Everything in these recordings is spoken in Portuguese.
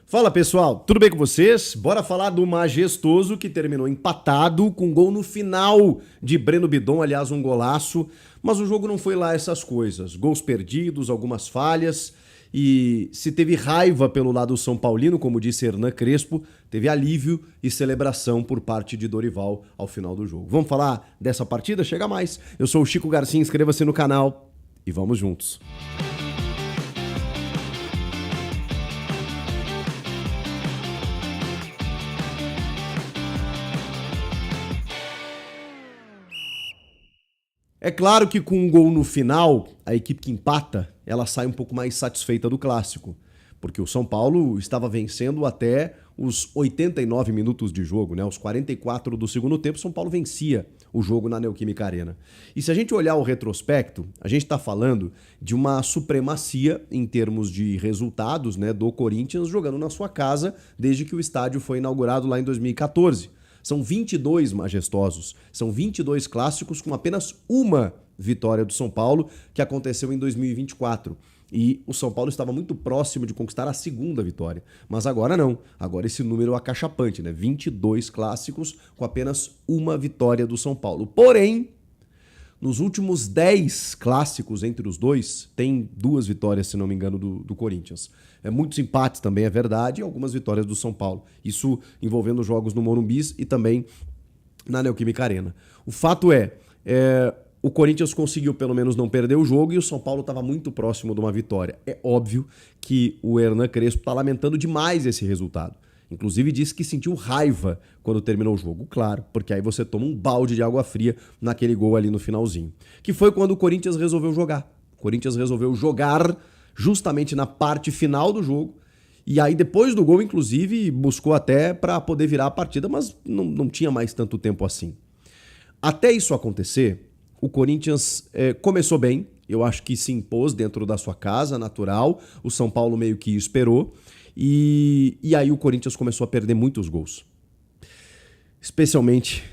Fala pessoal, tudo bem com vocês? Bora falar do majestoso que terminou empatado com gol no final de Breno Bidon, aliás um golaço, mas o jogo não foi lá essas coisas, gols perdidos, algumas falhas e se teve raiva pelo lado São Paulino, como disse Hernan Crespo, teve alívio e celebração por parte de Dorival ao final do jogo. Vamos falar dessa partida? Chega mais, eu sou o Chico Garcia, inscreva-se no canal e vamos juntos. É claro que com um gol no final, a equipe que empata, ela sai um pouco mais satisfeita do clássico, porque o São Paulo estava vencendo até os 89 minutos de jogo, né? Os 44 do segundo tempo, o São Paulo vencia o jogo na Neoquímica Arena. E se a gente olhar o retrospecto, a gente está falando de uma supremacia em termos de resultados, né, do Corinthians jogando na sua casa desde que o estádio foi inaugurado lá em 2014. São 22 majestosos, são 22 clássicos com apenas uma vitória do São Paulo, que aconteceu em 2024. E o São Paulo estava muito próximo de conquistar a segunda vitória. Mas agora não, agora esse número é acachapante, né? 22 clássicos com apenas uma vitória do São Paulo. Porém, nos últimos 10 clássicos entre os dois, tem 2 vitórias, se não me engano, do Corinthians. Muitos empates também, é verdade, e algumas vitórias do São Paulo. Isso envolvendo jogos no Morumbi e também na Neoquímica Arena. O fato o Corinthians conseguiu pelo menos não perder o jogo e o São Paulo estava muito próximo de uma vitória. É óbvio que o Hernan Crespo está lamentando demais esse resultado. Inclusive disse que sentiu raiva quando terminou o jogo. Claro, porque aí você toma um balde de água fria naquele gol ali no finalzinho. Que foi quando o Corinthians resolveu jogar. O Corinthians resolveu jogar justamente na parte final do jogo. E aí depois do gol, inclusive, buscou até para poder virar a partida, mas não tinha mais tanto tempo assim. Até isso acontecer, o Corinthians começou bem. Eu acho que se impôs dentro da sua casa, natural. O São Paulo meio que esperou. E aí o Corinthians começou a perder muitos gols. Especialmente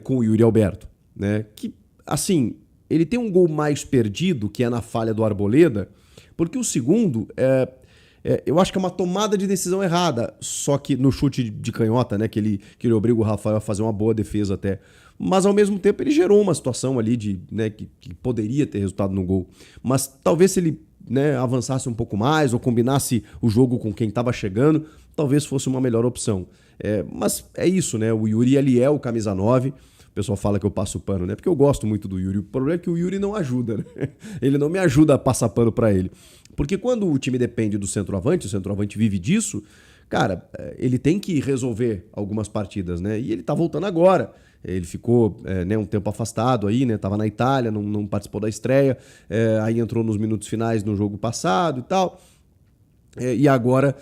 com o Yuri Alberto, né? Que, assim, ele tem um gol mais perdido, que é na falha do Arboleda, porque o segundo, eu acho que é uma tomada de decisão errada, só que no chute de canhota, né? Que ele obriga o Rafael a fazer uma boa defesa até. Mas ao mesmo tempo ele gerou uma situação ali que poderia ter resultado no gol. Mas talvez se ele avançasse um pouco mais ou combinasse o jogo com quem estava chegando, talvez fosse uma melhor opção. Mas é isso, né? O Yuri, ele é o camisa 9. O pessoal fala que eu passo pano, né? Porque eu gosto muito do Yuri. O problema é que o Yuri não ajuda, né? Ele não me ajuda a passar pano para ele. Porque quando o time depende do centroavante, o centroavante vive disso, cara, ele tem que resolver algumas partidas, né? E ele tá voltando agora. Ele ficou um tempo afastado aí, né? Tava na Itália, não participou da estreia, aí entrou nos minutos finais no jogo passado e tal. E agora,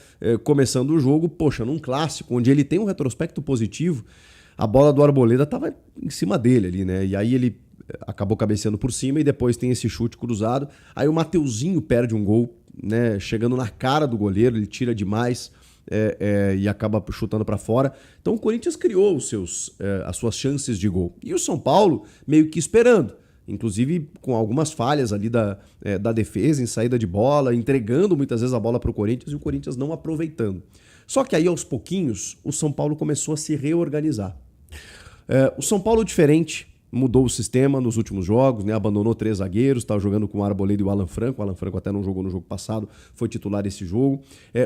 começando o jogo, poxa, num clássico, onde ele tem um retrospecto positivo, a bola do Arboleda tava em cima dele ali, né? E aí ele acabou cabeceando por cima e depois tem esse chute cruzado. Aí o Mateuzinho perde um gol, né? Chegando na cara do goleiro, ele tira demais. E acaba chutando para fora. Então o Corinthians criou as suas chances de gol. E o São Paulo meio que esperando, inclusive com algumas falhas ali da defesa em saída de bola, entregando muitas vezes a bola para o Corinthians e o Corinthians não aproveitando. Só que aí aos pouquinhos o São Paulo começou a se reorganizar. O São Paulo diferente, mudou o sistema nos últimos jogos, né? Abandonou 3 zagueiros, estava jogando com o Arboleda e o Alan Franco. O Alan Franco até não jogou no jogo passado, foi titular esse jogo.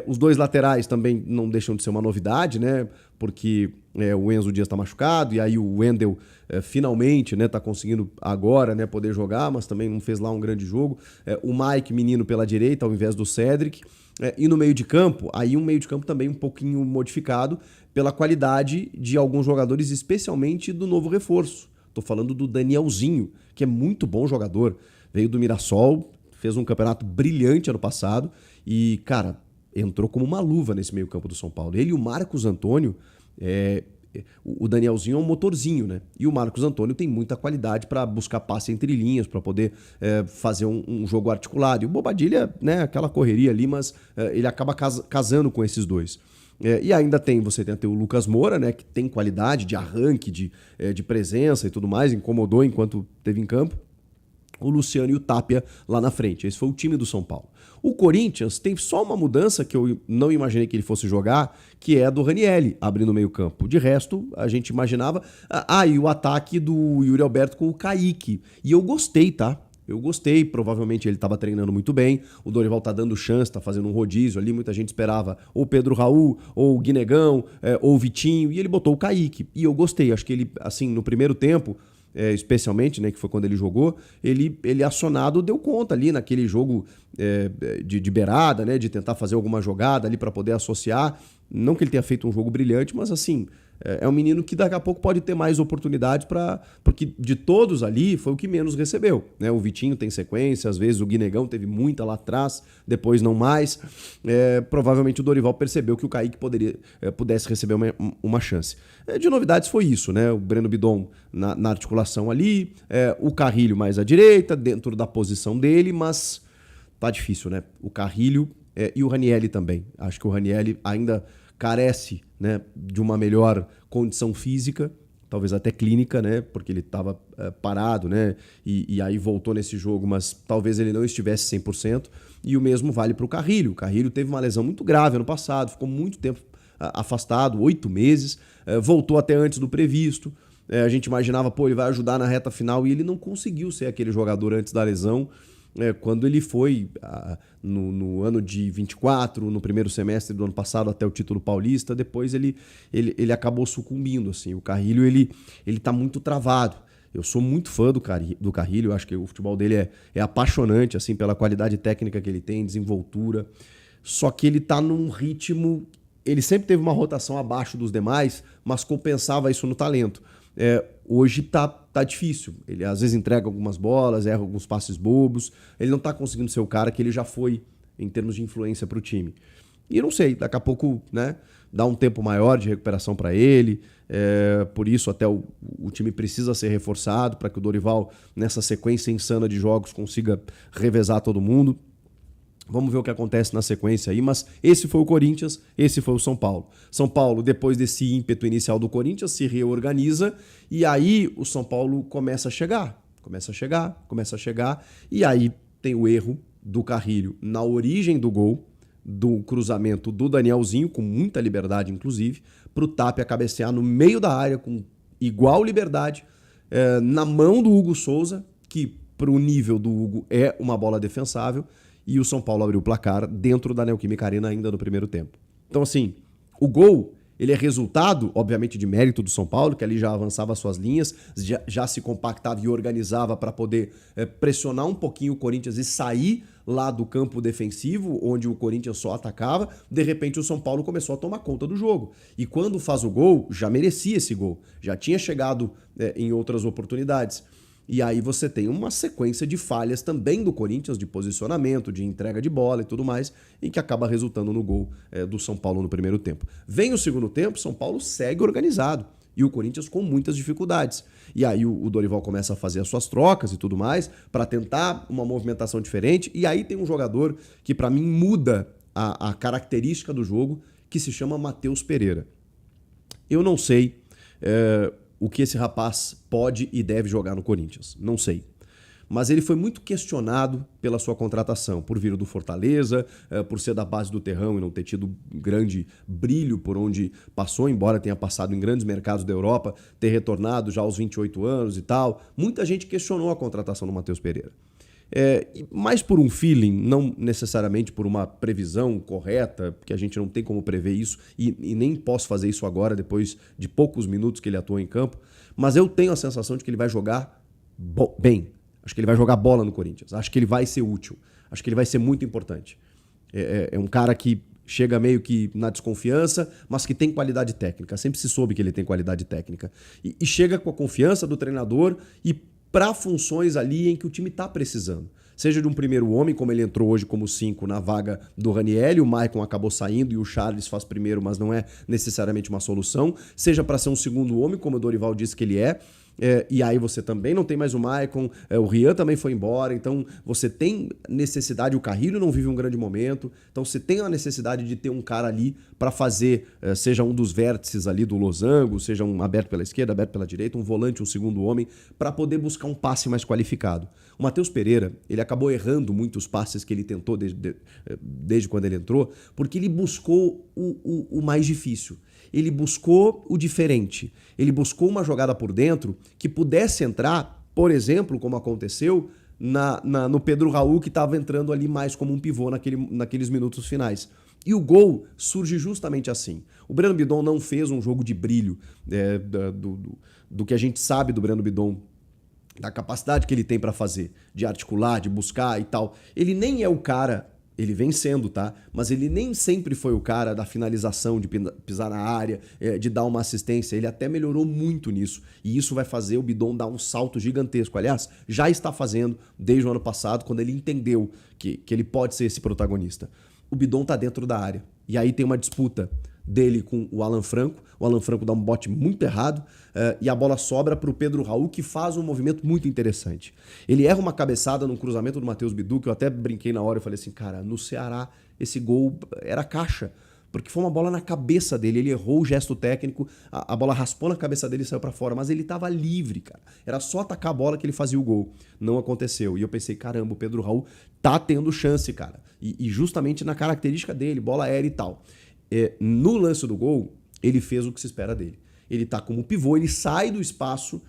Os 2 laterais também não deixam de ser uma novidade, né? Porque o Enzo Dias está machucado e aí o Wendel finalmente está conseguindo agora, né, poder jogar, mas também não fez lá um grande jogo. O Mike, menino pela direita, ao invés do Cédric. E no meio de campo, aí um meio de campo também um pouquinho modificado pela qualidade de alguns jogadores, especialmente do novo reforço. Tô falando do Danielzinho, que é muito bom jogador. Veio do Mirassol, fez um campeonato brilhante ano passado e, cara, entrou como uma luva nesse meio campo do São Paulo. Ele e o Marcos Antônio, o Danielzinho é um motorzinho, né? E o Marcos Antônio tem muita qualidade para buscar passe entre linhas, para poder fazer um jogo articulado. E o Bobadilla, né, aquela correria ali, mas ele acaba casando com esses dois. E ainda você tem até o Lucas Moura, né, que tem qualidade de arranque, de presença e tudo mais, incomodou enquanto esteve em campo. o Luciano e o Tapia lá na frente. Esse foi o time do São Paulo. O Corinthians tem só uma mudança que eu não imaginei que ele fosse jogar, que é a do Ranielli, abrindo o meio-campo. De resto, a gente imaginava... e o ataque do Yuri Alberto com o Kaique. E eu gostei, tá? Eu gostei, provavelmente ele estava treinando muito bem, o Dorival tá dando chance, tá fazendo um rodízio ali, muita gente esperava ou o Pedro Raul, ou o Guinegão, ou o Vitinho, e ele botou o Kaique. E eu gostei, acho que ele, assim, no primeiro tempo... especialmente, né, que foi quando ele jogou, ele acionado deu conta ali naquele jogo de beirada, né, de tentar fazer alguma jogada ali para poder associar. Não que ele tenha feito um jogo brilhante, mas assim, é um menino que daqui a pouco pode ter mais oportunidades porque de todos ali foi o que menos recebeu, né? O Vitinho tem sequência, às vezes o Guinegão teve muita lá atrás, depois não mais. Provavelmente o Dorival percebeu que o Kaique pudesse receber uma chance. De novidades foi isso, né? O Breno Bidon na articulação ali, o Carrilho mais à direita, dentro da posição dele, mas tá difícil, né? O Carrilho e o Ranielli também. Acho que o Ranielli ainda carece, né, de uma melhor condição física, talvez até clínica, né, porque ele estava parado, né, e aí voltou nesse jogo, mas talvez ele não estivesse 100%, e o mesmo vale para o Carrilho. O Carrilho teve uma lesão muito grave ano passado, ficou muito tempo afastado, 8 meses, voltou até antes do previsto. A gente imaginava, ele vai ajudar na reta final, e ele não conseguiu ser aquele jogador antes da lesão. Quando ele foi no ano de 24, no primeiro semestre do ano passado até o título paulista, depois ele acabou sucumbindo. Assim. O Carrilho ele tá muito travado. Eu sou muito fã do Carrilho, eu acho que o futebol dele é apaixonante assim, pela qualidade técnica que ele tem, desenvoltura. Só que ele tá num ritmo... Ele sempre teve uma rotação abaixo dos demais, mas compensava isso no talento. Hoje tá difícil. Ele às vezes entrega algumas bolas, erra alguns passes bobos. Ele não tá conseguindo ser o cara que ele já foi em termos de influência para o time. E eu não sei, daqui a pouco, né, dá um tempo maior de recuperação para ele. Por isso até o time precisa ser reforçado para que o Dorival, nessa sequência insana de jogos, consiga revezar todo mundo. Vamos ver o que acontece na sequência aí, mas esse foi o Corinthians, esse foi o São Paulo. São Paulo, depois desse ímpeto inicial do Corinthians, se reorganiza e aí o São Paulo começa a chegar, e aí tem o erro do Carrilho na origem do gol, do cruzamento do Danielzinho, com muita liberdade inclusive, para o Tapia cabecear no meio da área com igual liberdade, na mão do Hugo Souza, que para o nível do Hugo é uma bola defensável, e o São Paulo abriu o placar dentro da Neoquímica Arena ainda no primeiro tempo. Então, assim, o gol, ele é resultado, obviamente, de mérito do São Paulo, que ali já avançava as suas linhas, já se compactava e organizava para poder pressionar um pouquinho o Corinthians e sair lá do campo defensivo, onde o Corinthians só atacava. De repente, o São Paulo começou a tomar conta do jogo. E quando faz o gol, já merecia esse gol. Já tinha chegado em outras oportunidades. E aí você tem uma sequência de falhas também do Corinthians, de posicionamento, de entrega de bola e tudo mais, em que acaba resultando no gol do São Paulo no primeiro tempo. Vem o segundo tempo, São Paulo segue organizado e o Corinthians com muitas dificuldades. E aí o Dorival começa a fazer as suas trocas e tudo mais para tentar uma movimentação diferente. E aí tem um jogador que para mim muda a característica do jogo, que se chama Matheus Pereira. Eu não sei... o que esse rapaz pode e deve jogar no Corinthians. Não sei. Mas ele foi muito questionado pela sua contratação, por vir do Fortaleza, por ser da base do terrão e não ter tido grande brilho por onde passou, embora tenha passado em grandes mercados da Europa, ter retornado já aos 28 anos e tal. Muita gente questionou a contratação do Matheus Pereira. Mais por um feeling, não necessariamente por uma previsão correta, porque a gente não tem como prever isso e nem posso fazer isso agora, depois de poucos minutos que ele atua em campo, mas eu tenho a sensação de que ele vai jogar bem. Acho que ele vai jogar bola no Corinthians, acho que ele vai ser útil, acho que ele vai ser muito importante. É um cara que chega meio que na desconfiança, mas que tem qualidade técnica, sempre se soube que ele tem qualidade técnica, e chega com a confiança do treinador e para funções ali em que o time está precisando. Seja de um primeiro homem, como ele entrou hoje como 5 na vaga do Ranielli, o Maicon acabou saindo e o Charles faz primeiro, mas não é necessariamente uma solução. Seja para ser um segundo homem, como o Dorival disse que ele é, E aí você também não tem mais o Maicon, o Rian também foi embora, então você tem necessidade, o Carrilho não vive um grande momento, então você tem a necessidade de ter um cara ali para fazer, seja um dos vértices ali do losango, seja um aberto pela esquerda, aberto pela direita, um volante, um segundo homem, para poder buscar um passe mais qualificado. O Matheus Pereira, ele acabou errando muitos passes que ele tentou desde quando ele entrou, porque ele buscou o mais difícil. Ele buscou o diferente. Ele buscou uma jogada por dentro que pudesse entrar, por exemplo, como aconteceu no Pedro Raul, que estava entrando ali mais como um pivô naqueles minutos finais. E o gol surge justamente assim. O Breno Bidon não fez um jogo de brilho do que a gente sabe do Breno Bidon, da capacidade que ele tem para fazer, de articular, de buscar e tal. Ele nem é o cara... Ele vem sendo, tá? Mas ele nem sempre foi o cara da finalização, de pisar na área, de dar uma assistência. Ele até melhorou muito nisso. E isso vai fazer o Bidon dar um salto gigantesco. Aliás, já está fazendo desde o ano passado, quando ele entendeu que ele pode ser esse protagonista. O Bidon tá dentro da área. E aí tem uma disputa dele com o Alan Franco. O Alan Franco dá um bote muito errado e a bola sobra para o Pedro Raul, que faz um movimento muito interessante. Ele erra uma cabeçada num cruzamento do Matheus Bidu, que eu até brinquei na hora e falei assim, cara, no Ceará esse gol era caixa, porque foi uma bola na cabeça dele, ele errou o gesto técnico, a bola raspou na cabeça dele e saiu para fora, mas ele estava livre, cara. Era só atacar a bola que ele fazia o gol. Não aconteceu. E eu pensei, caramba, o Pedro Raul tá tendo chance, cara. E justamente na característica dele, bola aérea e tal. No lance do gol, ele fez o que se espera dele. Ele tá como pivô, ele sai do espaço,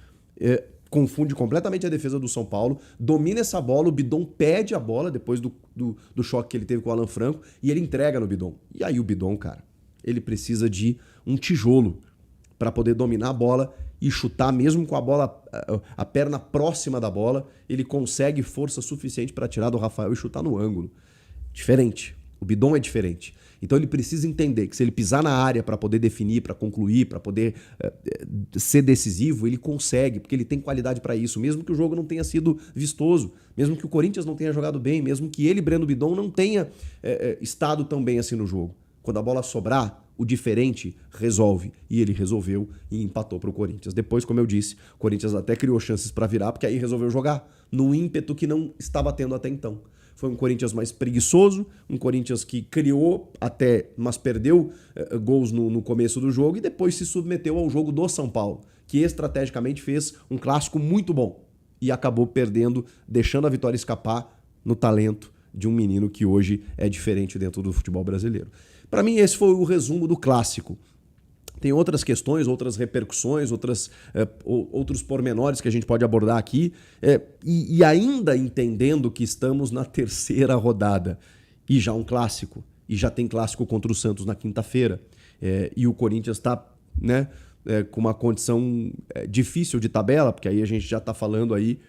confunde completamente a defesa do São Paulo, domina essa bola, o Bidon pede a bola depois do choque que ele teve com o Alan Franco e ele entrega no Bidon. E aí o Bidon, cara, ele precisa de um tijolo para poder dominar a bola e chutar, mesmo com a bola, a perna próxima da bola, ele consegue força suficiente para tirar do Rafael e chutar no ângulo. Diferente. O Bidon é diferente. Então ele precisa entender que se ele pisar na área para poder definir, para concluir, para poder ser decisivo, ele consegue, porque ele tem qualidade para isso, mesmo que o jogo não tenha sido vistoso, mesmo que o Corinthians não tenha jogado bem, mesmo que ele, Breno Bidon, não tenha estado tão bem assim no jogo. Quando a bola sobrar, o diferente resolve. E ele resolveu e empatou para o Corinthians. Depois, como eu disse, o Corinthians até criou chances para virar, porque aí resolveu jogar no ímpeto que não estava tendo até então. Foi um Corinthians mais preguiçoso, um Corinthians que criou até, mas perdeu gols no começo do jogo e depois se submeteu ao jogo do São Paulo, que estrategicamente fez um clássico muito bom e acabou perdendo, deixando a vitória escapar no talento de um menino que hoje é diferente dentro do futebol brasileiro. Para mim, esse foi o resumo do clássico. Tem outras questões, outras repercussões, outros pormenores que a gente pode abordar aqui, e ainda entendendo que estamos na terceira rodada, e já um clássico, e já tem clássico contra o Santos na quinta-feira, e o Corinthians está com uma condição difícil de tabela, porque aí a gente já está falando aí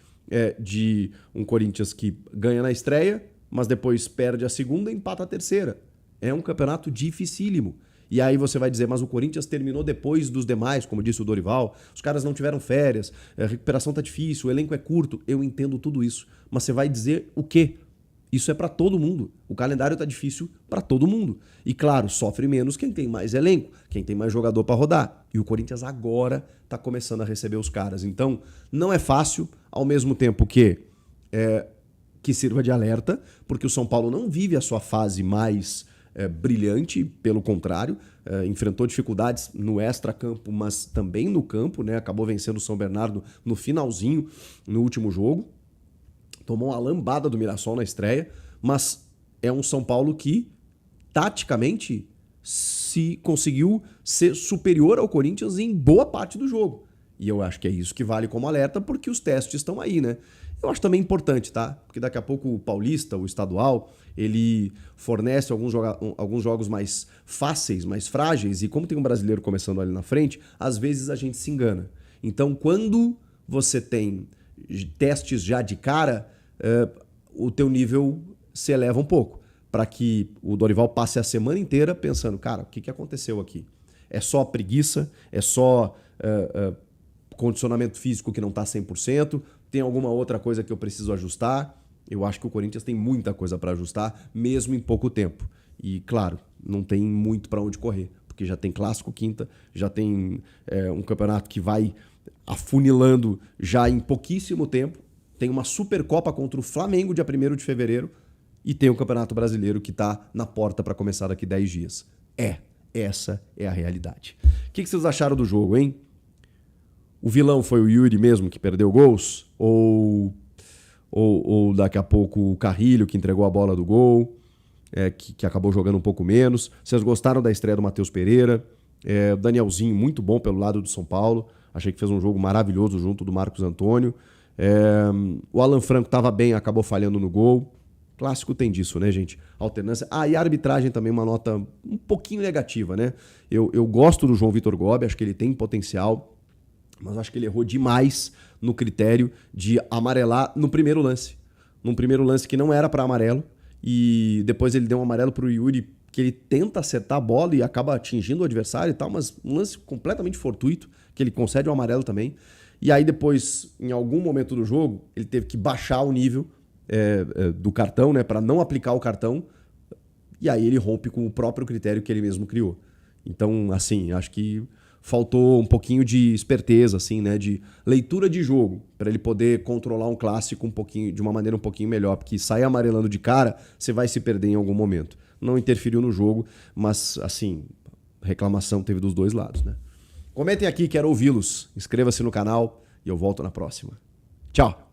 de um Corinthians que ganha na estreia, mas depois perde a segunda e empata a terceira. É um campeonato dificílimo. E aí você vai dizer, mas o Corinthians terminou depois dos demais, como disse o Dorival, os caras não tiveram férias, a recuperação tá difícil, o elenco é curto. Eu entendo tudo isso, mas você vai dizer o quê? Isso é para todo mundo. O calendário tá difícil para todo mundo. E claro, sofre menos quem tem mais elenco, quem tem mais jogador para rodar. E o Corinthians agora tá começando a receber os caras. Então, não é fácil, ao mesmo tempo que sirva de alerta, porque o São Paulo não vive a sua fase mais brilhante, pelo contrário, enfrentou dificuldades no extra-campo, mas também no campo, né? Acabou vencendo o São Bernardo no finalzinho, no último jogo. Tomou uma lambada do Mirassol na estreia, mas é um São Paulo que, taticamente, se conseguiu ser superior ao Corinthians em boa parte do jogo. E eu acho que é isso que vale como alerta, porque os testes estão aí, né? Eu acho também importante, tá? Porque daqui a pouco o Paulista, o estadual, ele fornece alguns jogos mais fáceis, mais frágeis, e como tem um brasileiro começando ali na frente, às vezes a gente se engana. Então, quando você tem testes já de cara, o teu nível se eleva um pouco, para que o Dorival passe a semana inteira pensando, cara, o que aconteceu aqui? É só preguiça? É só condicionamento físico que não está 100%? Tem alguma outra coisa que eu preciso ajustar? Eu acho que o Corinthians tem muita coisa para ajustar, mesmo em pouco tempo. E, claro, não tem muito para onde correr, porque já tem clássico quinta, já tem um campeonato que vai afunilando já em pouquíssimo tempo. Tem uma Supercopa contra o Flamengo dia 1º de fevereiro e tem o Campeonato Brasileiro que está na porta para começar daqui 10 dias. Essa é a realidade. O que vocês acharam do jogo, hein? O vilão foi o Yuri mesmo que perdeu gols? Ou daqui a pouco o Carrilho que entregou a bola do gol, que acabou jogando um pouco menos? Vocês gostaram da estreia do Matheus Pereira? O Danielzinho, muito bom pelo lado do São Paulo. Achei que fez um jogo maravilhoso junto do Marcos Antônio. O Alan Franco estava bem, acabou falhando no gol. Clássico tem disso, né, gente? Alternância. E a arbitragem também, uma nota um pouquinho negativa, né? Eu gosto do João Vitor Gobi, acho que ele tem potencial, mas acho que ele errou demais no critério de amarelar no primeiro lance. Num primeiro lance que não era para amarelo, e depois ele deu um amarelo pro Yuri, que ele tenta acertar a bola e acaba atingindo o adversário e tal, mas um lance completamente fortuito, que ele concede o amarelo também. E aí depois, em algum momento do jogo, ele teve que baixar o nível do cartão, né, para não aplicar o cartão, e aí ele rompe com o próprio critério que ele mesmo criou. Então, assim, acho que faltou um pouquinho de esperteza, assim, né, de leitura de jogo, para ele poder controlar um clássico um pouquinho, de uma maneira um pouquinho melhor, porque sair amarelando de cara, você vai se perder em algum momento. Não interferiu no jogo, mas, assim, reclamação teve dos dois lados, né? Comentem aqui, quero ouvi-los. Inscreva-se no canal e eu volto na próxima. Tchau!